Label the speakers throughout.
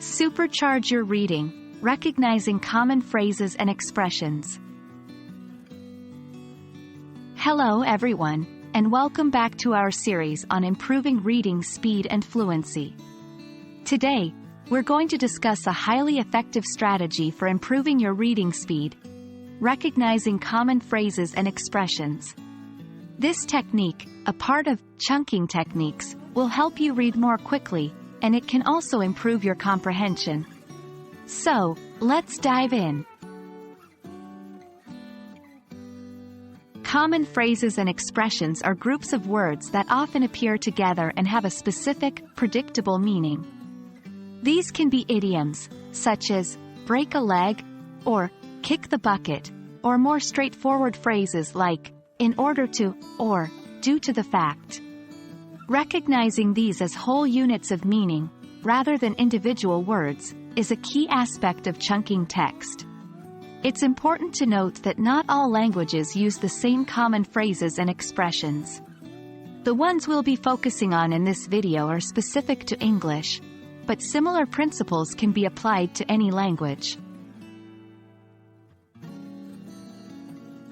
Speaker 1: Supercharge your reading, recognizing common phrases and expressions. Hello everyone, and welcome back to our series on improving reading speed and fluency. Today, we're going to discuss a highly effective strategy for improving your reading speed, recognizing common phrases and expressions. This technique, a part of chunking techniques, will help you read more quickly, and it can also improve your comprehension. So, let's dive in. Common phrases and expressions are groups of words that often appear together and have a specific, predictable meaning. These can be idioms, such as break a leg, or kick the bucket, or more straightforward phrases like in order to, or due to the fact. Recognizing these as whole units of meaning, rather than individual words, is a key aspect of chunking text. It's important to note that not all languages use the same common phrases and expressions. The ones we'll be focusing on in this video are specific to English, but similar principles can be applied to any language.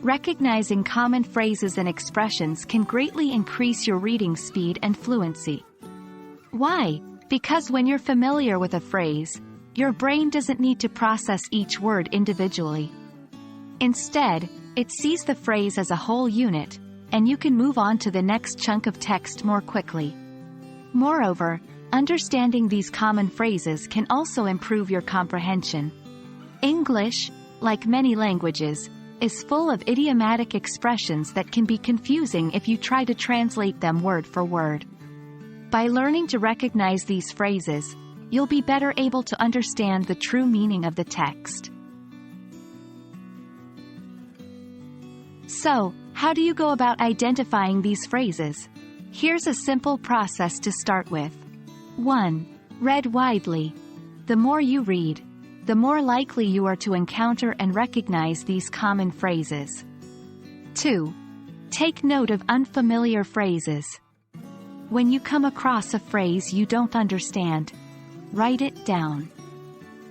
Speaker 1: Recognizing common phrases and expressions can greatly increase your reading speed and fluency. Why? Because when you're familiar with a phrase, your brain doesn't need to process each word individually. Instead, it sees the phrase as a whole unit, and you can move on to the next chunk of text more quickly. Moreover, understanding these common phrases can also improve your comprehension. English, like many languages, is full of idiomatic expressions that can be confusing if you try to translate them word for word. By learning to recognize these phrases, you'll be better able to understand the true meaning of the text. So, how do you go about identifying these phrases? Here's a simple process to start with. 1. Read widely. The more you read, the more likely you are to encounter and recognize these common phrases. 2. Take note of unfamiliar phrases. When you come across a phrase you don't understand, write it down.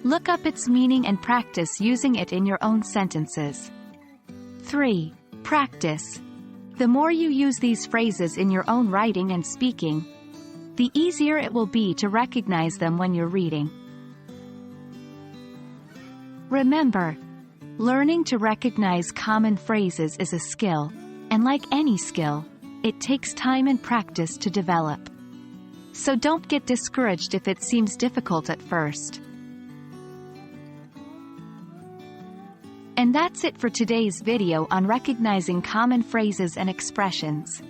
Speaker 1: Look up its meaning and practice using it in your own sentences. 3. Practice. The more you use these phrases in your own writing and speaking, the easier it will be to recognize them when you're reading. Remember, learning to recognize common phrases is a skill, and like any skill, it takes time and practice to develop. So don't get discouraged if it seems difficult at first. And that's it for today's video on recognizing common phrases and expressions.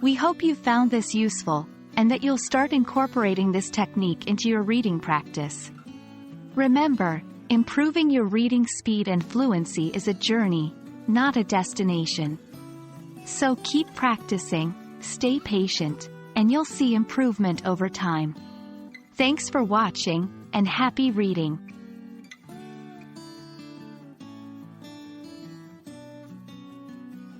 Speaker 1: We hope you found this useful, and that you'll start incorporating this technique into your reading practice. Remember, improving your reading speed and fluency is a journey, not a destination. So keep practicing, stay patient, and you'll see improvement over time. Thanks for watching, and happy reading!